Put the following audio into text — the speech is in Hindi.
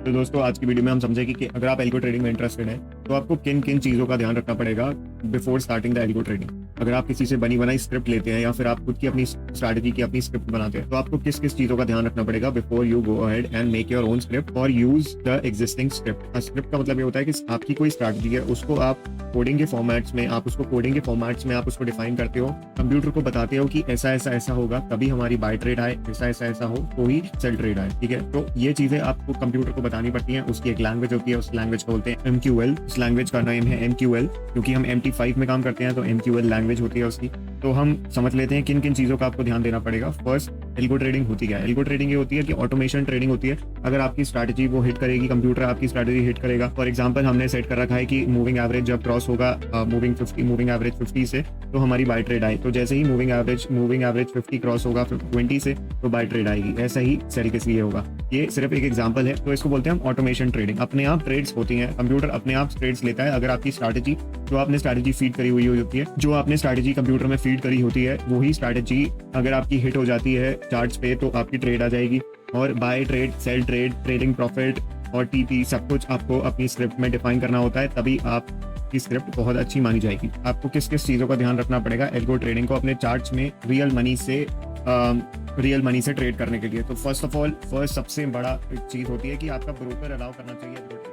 तो दोस्तों आज की वीडियो में हम समझेंगे कि अगर आप एल्गो ट्रेडिंग में इंटरेस्टेड हैं तो आपको किन किन चीज़ों का ध्यान रखना पड़ेगा before starting the algo trading. अगर आप किसी से बनी बनाई स्क्रिप्ट लेते हैं या फिर आप खुद की अपनी स्ट्रैटेजी की अपनी स्क्रिप्ट बनाते हैं तो आपको किस किस चीज़ों का ध्यान रखना पड़ेगा before you go ahead and make your own script और use the existing script. Script का मतलब ये होता है कि आपकी कोई स्ट्रैटेजी है उसको आप कोडिंग के फॉर्मेट्स में आप उसको डिफाइन करते हो, कंप्यूटर को बताते हो कि ऐसा ऐसा ऐसा होगा तभी हमारी बाय ट्रेड आए, ऐसा ऐसा ऐसा हो तो ही सेल ट्रेड आए। ठीक है, तो ये चीजें आपको कंप्यूटर को बतानी पड़ती हैं। उसकी एक लैंग्वेज होती है, उस लैंग्वेज को बोलते हैं MQL। उस लैंग्वेज का नाम है MQL क्योंकि हम MT5 में काम करते हैं तो MQL लैंग्वेज होती है उसकी। तो हम समझ लेते हैं किन किन चीजों का आपको ध्यान देना पड़ेगा। फर्स्ट, एल्गो ट्रेडिंग होती है। एल्गो ट्रेडिंग ये होती है कि ऑटोमेशन ट्रेडिंग होती है। अगर आपकी स्ट्रैटेजी वो हिट करेगी, कंप्यूटर आपकी स्ट्रैटेजी हिट करेगा। फॉर एग्जांपल हमने सेट कर रखा है कि मूविंग एवरेज जब क्रॉस होगा मूविंग एवरेज 50 से तो हमारी बाय ट्रेड आए। तो जैसे ही मूविंग एवरेज 50 क्रॉस होगा 20 से तो बाय ट्रेड आएगी। ऐसा ही सेल के लिए होगा। ये सिर्फ एक एग्जांपल है, तो इसको बोलते हैं हम ऑटोमेशन ट्रेडिंग। अपने आप ट्रेड्स होती हैं, कंप्यूटर अपने आप ट्रेड्स लेता है। अगर आपकी स्ट्रैटेजी जो आपने स्ट्रैटेजी फीड करी हुई होती है, जो आपने स्ट्रैटेजी कंप्यूटर में फीड करी होती है, वही स्ट्रैटेजी अगर आपकी हिट हो जाती है चार्ट्स पे तो आपकी ट्रेड आ जाएगी। और buy trade, sell trade, trading profit और TP सब कुछ आपको अपनी स्क्रिप्ट में डिफाइन करना होता है, तभी आपकी स्क्रिप्ट बहुत अच्छी मानी जाएगी। आपको किस किस चीज़ों का ध्यान रखना पड़ेगा एल्गो ट्रेडिंग को अपने चार्ट्स में रियल मनी से ट्रेड करने के लिए। तो फर्स्ट ऑफ ऑल सबसे बड़ा चीज़ होती है कि आपका ब्रोकर अलाउ करना चाहिए।